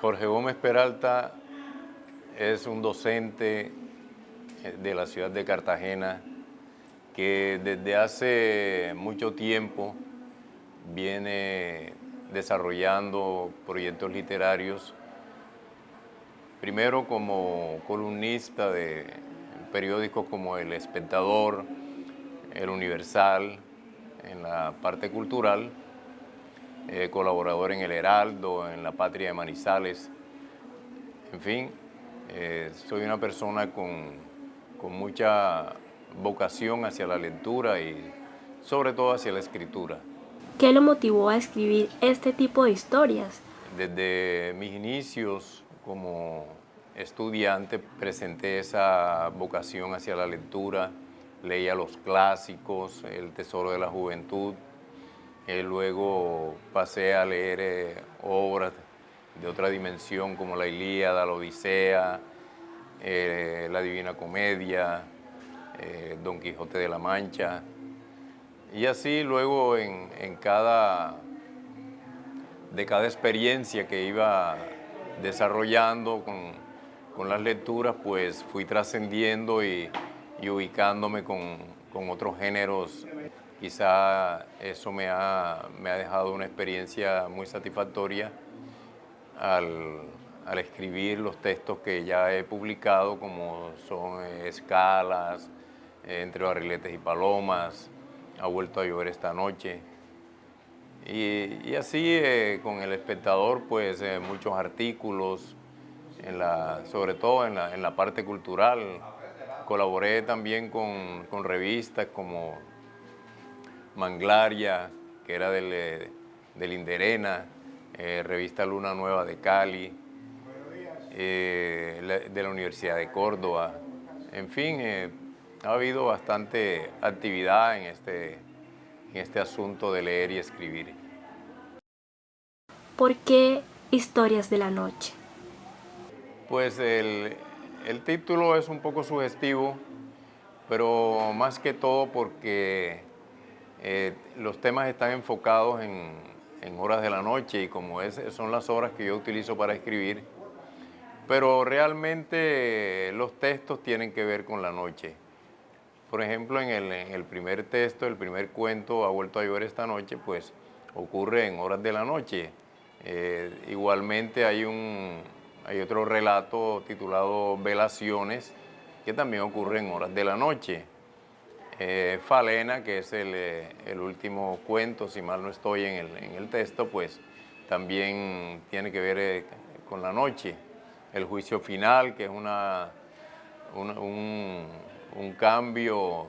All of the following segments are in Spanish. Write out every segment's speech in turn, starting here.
Jorge Gómez Peralta es un docente de la ciudad de Cartagena que desde hace mucho tiempo viene desarrollando proyectos literarios, primero como columnista de periódicos como El Espectador, El Universal, en la parte cultural, colaborador en El Heraldo, en La Patria de Manizales. En fin, soy una persona con mucha vocación hacia la lectura y sobre todo hacia la escritura. ¿Qué lo motivó a escribir este tipo de historias? Desde mis inicios como estudiante presenté esa vocación hacia la lectura, leía los clásicos, El Tesoro de la Juventud, luego pasé a leer obras de otra dimensión como la Ilíada, la Odisea, la Divina Comedia, Don Quijote de la Mancha. Y así luego de cada experiencia que iba desarrollando con las lecturas, pues fui trascendiendo y ubicándome con otros géneros. Quizá eso me ha dejado una experiencia muy satisfactoria al escribir los textos que ya he publicado, como son Escalas, Entre barriletes y palomas, Ha vuelto a llover esta noche. Y así con El Espectador, pues muchos artículos, sobre todo en la parte cultural. Colaboré también con revistas como Manglaria, que era del Inderena, revista Luna Nueva de Cali, de la Universidad de Córdoba. En fin, ha habido bastante actividad en este asunto de leer y escribir. ¿Por qué Historias de la Noche? Pues el título es un poco sugestivo, pero más que todo porque los temas están enfocados en horas de la noche y como son las horas que yo utilizo para escribir, pero realmente los textos tienen que ver con la noche. Por ejemplo, en el primer texto, el primer cuento, Ha vuelto a llover esta noche, pues ocurre en horas de la noche. Igualmente hay otro relato titulado Velaciones, que también ocurre en horas de la noche. Falena, que es el último cuento, si mal no estoy en el texto, pues también tiene que ver con la noche. El juicio final, que es un cambio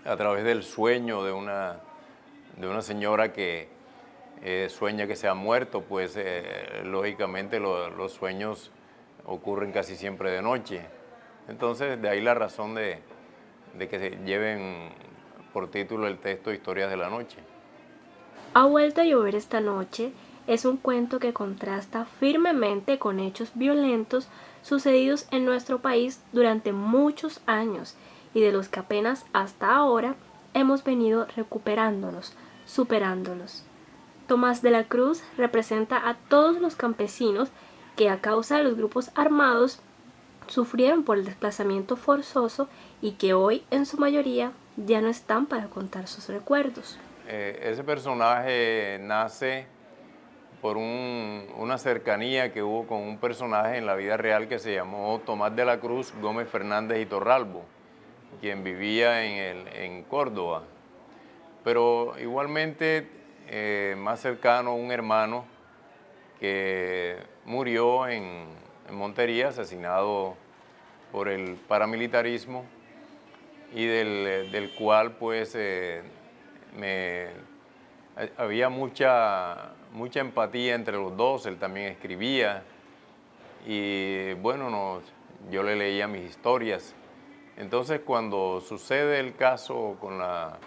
a través del sueño de una señora que sueña que se ha muerto, pues lógicamente los sueños ocurren casi siempre de noche. Entonces, de ahí la razón de que se lleven por título el texto Historias de la Noche. Ha vuelto a llover esta noche es un cuento que contrasta firmemente con hechos violentos sucedidos en nuestro país durante muchos años y de los que apenas hasta ahora hemos venido recuperándonos, superándolos. Tomás de la Cruz representa a todos los campesinos que a causa de los grupos armados sufrieron por el desplazamiento forzoso y que hoy en su mayoría ya no están para contar sus recuerdos. Ese personaje nace por una cercanía que hubo con un personaje en la vida real que se llamó Tomás de la Cruz Gómez Fernández y Torralbo, quien vivía en Córdoba. Pero igualmente más cercano un hermano que murió en Montería, asesinado por el paramilitarismo y del cual pues había mucha empatía entre los dos. Él también escribía y bueno, yo le leía mis historias. Entonces cuando sucede el caso con la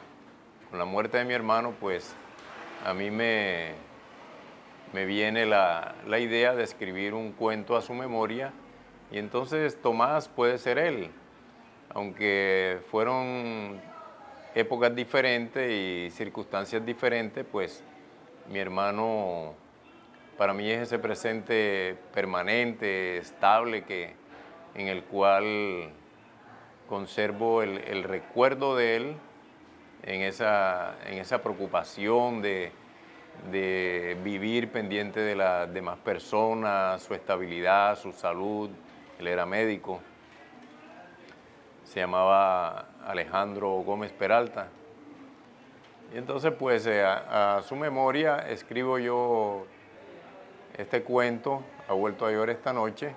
muerte de mi hermano, pues a mí me viene la idea de escribir un cuento a su memoria y entonces Tomás puede ser él, aunque fueron épocas diferentes y circunstancias diferentes, pues mi hermano para mí es ese presente permanente, estable, en el cual conservo el recuerdo de él en esa preocupación de vivir pendiente de las demás personas, su estabilidad, su salud. Él era médico, se llamaba Alejandro Gómez Peralta. Y entonces, pues, a su memoria escribo yo este cuento, Ha vuelto a llover esta noche,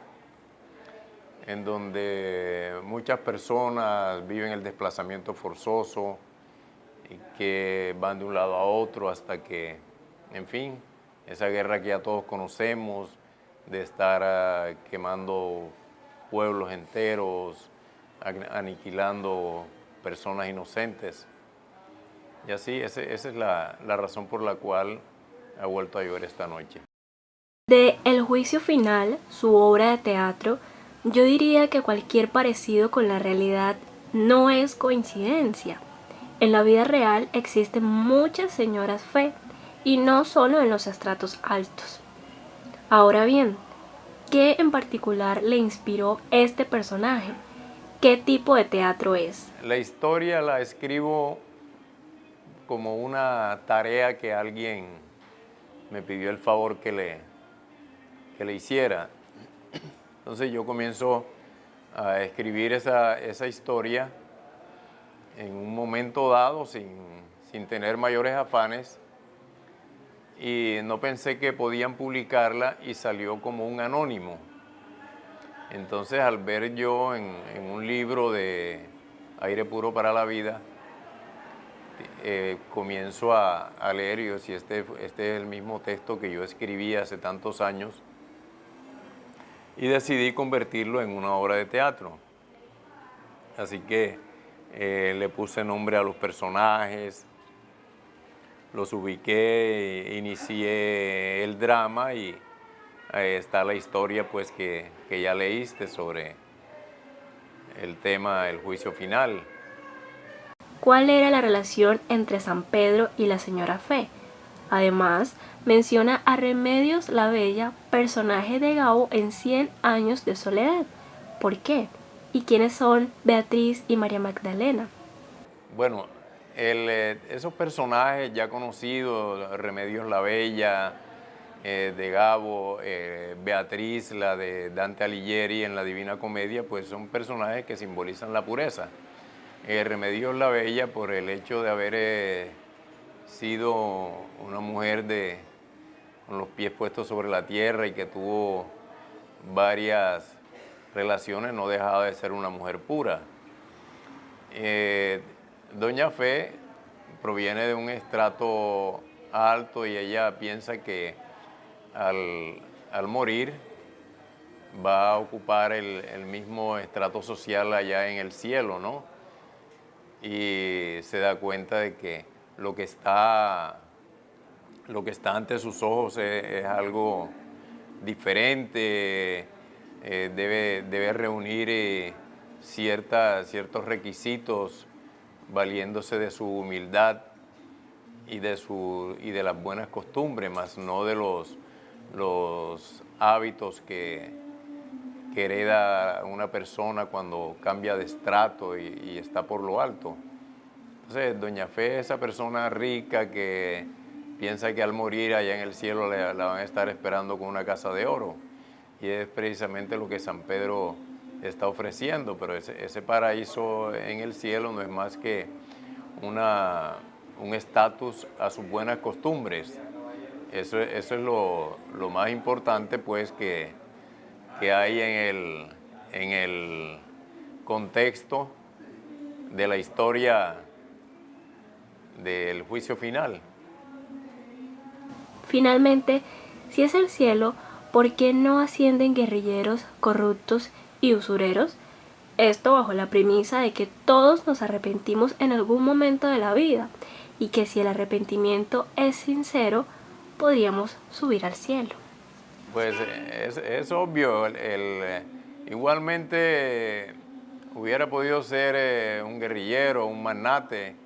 en donde muchas personas viven el desplazamiento forzoso y que van de un lado a otro hasta que, en fin, esa guerra que ya todos conocemos, de estar quemando pueblos enteros, aniquilando personas inocentes. Y así, esa es la razón por la cual ha vuelto a llover esta noche. De El juicio final, su obra de teatro, yo diría que cualquier parecido con la realidad no es coincidencia. En la vida real existen muchas señoras Fe, y no solo en los estratos altos. Ahora bien, ¿qué en particular le inspiró este personaje? ¿Qué tipo de teatro es? La historia la escribo como una tarea que alguien me pidió el favor que le hiciera. Entonces yo comienzo a escribir esa historia en un momento dado, sin tener mayores afanes, y no pensé que podían publicarla y salió como un anónimo. Entonces, al ver yo en un libro de Aire Puro para la Vida, comienzo a leer y yo, si este es el mismo texto que yo escribí hace tantos años, y decidí convertirlo en una obra de teatro. Así que le puse nombre a los personajes, los ubiqué, inicié el drama y ahí está la historia pues que ya leíste sobre el tema del juicio final. ¿Cuál era la relación entre San Pedro y la señora Fe? Además, menciona a Remedios la Bella, personaje de Gabo en 100 años de soledad. ¿Por qué? ¿Y quiénes son Beatriz y María Magdalena? Bueno, esos personajes ya conocidos, Remedios la Bella, de Gabo, Beatriz, la de Dante Alighieri en la Divina Comedia, pues son personajes que simbolizan la pureza. Remedios la Bella por el hecho de haber sido una mujer con los pies puestos sobre la tierra y que tuvo varias relaciones, no dejaba de ser una mujer pura. Doña Fe proviene de un estrato alto y ella piensa que al morir va a ocupar el mismo estrato social allá en el cielo, ¿no? Y se da cuenta de que lo que está ante sus ojos es algo diferente, debe reunir ciertos requisitos valiéndose de su humildad y de las buenas costumbres, más no de los hábitos que hereda una persona cuando cambia de estrato y está por lo alto. Entonces, Doña Fe es esa persona rica que piensa que al morir allá en el cielo la van a estar esperando con una casa de oro. Y es precisamente lo que San Pedro está ofreciendo, pero ese paraíso en el cielo no es más que un estatus a sus buenas costumbres. Eso es lo más importante, pues, que hay en el contexto de la historia del juicio final. Finalmente, si es el cielo, ¿por qué no ascienden guerrilleros corruptos y usureros? Esto bajo la premisa de que todos nos arrepentimos en algún momento de la vida y que si el arrepentimiento es sincero, podríamos subir al cielo. Pues es obvio, igualmente hubiera podido ser un guerrillero, un magnate.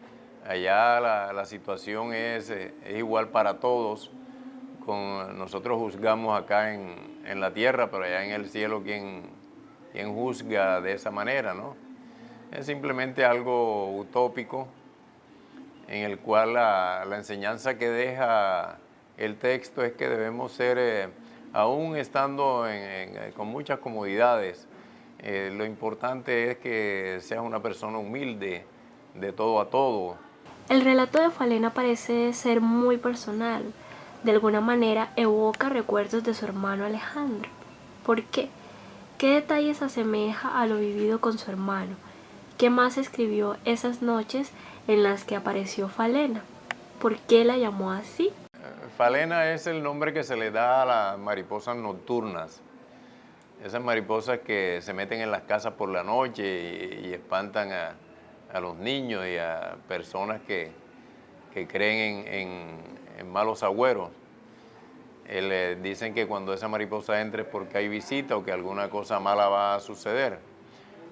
Allá la situación es igual para todos, nosotros juzgamos acá en la tierra, pero allá en el cielo, ¿quién juzga de esa manera, no? Es simplemente algo utópico en el cual la enseñanza que deja el texto es que debemos ser, aún estando con muchas comodidades, lo importante es que seas una persona humilde, de todo a todo. El relato de Falena parece ser muy personal. De alguna manera evoca recuerdos de su hermano Alejandro. ¿Por qué? ¿Qué detalles asemeja a lo vivido con su hermano? ¿Qué más escribió esas noches en las que apareció Falena? ¿Por qué la llamó así? Falena es el nombre que se le da a las mariposas nocturnas. Esas mariposas que se meten en las casas por la noche y espantan a los niños y a personas que creen en malos agüeros. Dicen que cuando esa mariposa entre es porque hay visita o que alguna cosa mala va a suceder.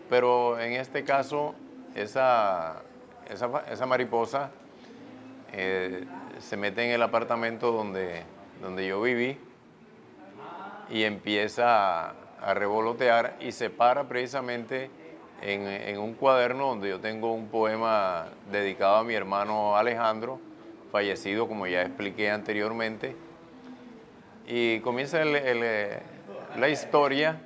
Pero en este caso, esa mariposa se mete en el apartamento donde yo viví y empieza a revolotear y se para precisamente en un cuaderno donde yo tengo un poema dedicado a mi hermano Alejandro, fallecido como ya expliqué anteriormente, y comienza la historia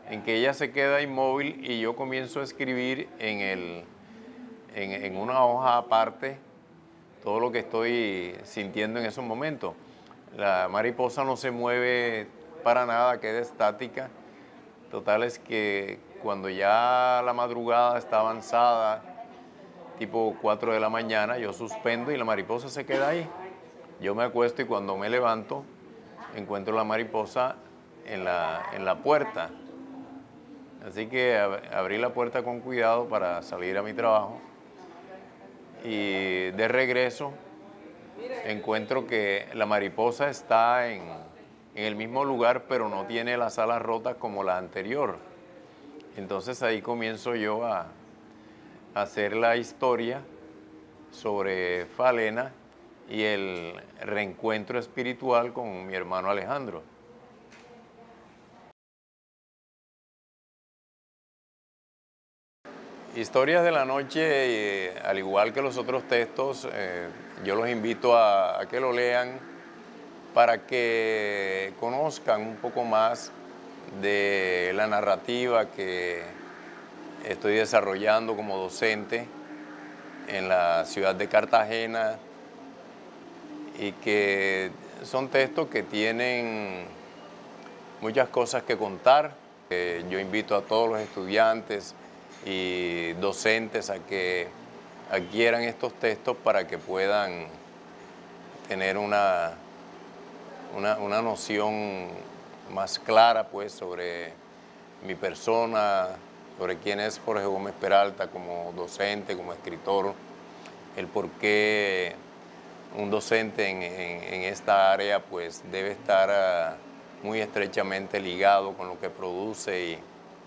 en que ella se queda inmóvil y yo comienzo a escribir en una hoja aparte todo lo que estoy sintiendo en esos momentos. La mariposa no se mueve para nada, queda estática. Total es que cuando ya la madrugada está avanzada, tipo 4 de la mañana, yo suspendo y la mariposa se queda ahí. Yo me acuesto y cuando me levanto, encuentro la mariposa en la puerta. Así que abrí la puerta con cuidado para salir a mi trabajo y de regreso encuentro que la mariposa está en el mismo lugar, pero no tiene las alas rotas como la anterior. Entonces ahí comienzo yo a hacer la historia sobre Falena y el reencuentro espiritual con mi hermano Alejandro. Historias de la noche, al igual que los otros textos, yo los invito a que lo lean para que conozcan un poco más de la narrativa que estoy desarrollando como docente en la ciudad de Cartagena y que son textos que tienen muchas cosas que contar. Yo invito a todos los estudiantes y docentes a que adquieran estos textos para que puedan tener una noción más clara pues, sobre mi persona, sobre quién es Jorge Gómez Peralta como docente, como escritor, el por qué un docente en esta área pues, debe estar muy estrechamente ligado con lo que produce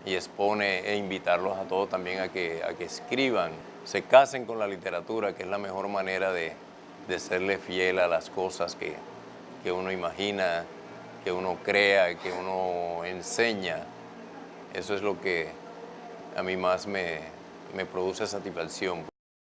y expone, e invitarlos a todos también a que escriban, se casen con la literatura, que es la mejor manera de serle fiel a las cosas que uno imagina, que uno crea, que uno enseña. Eso es lo que a mí más me produce satisfacción, pues.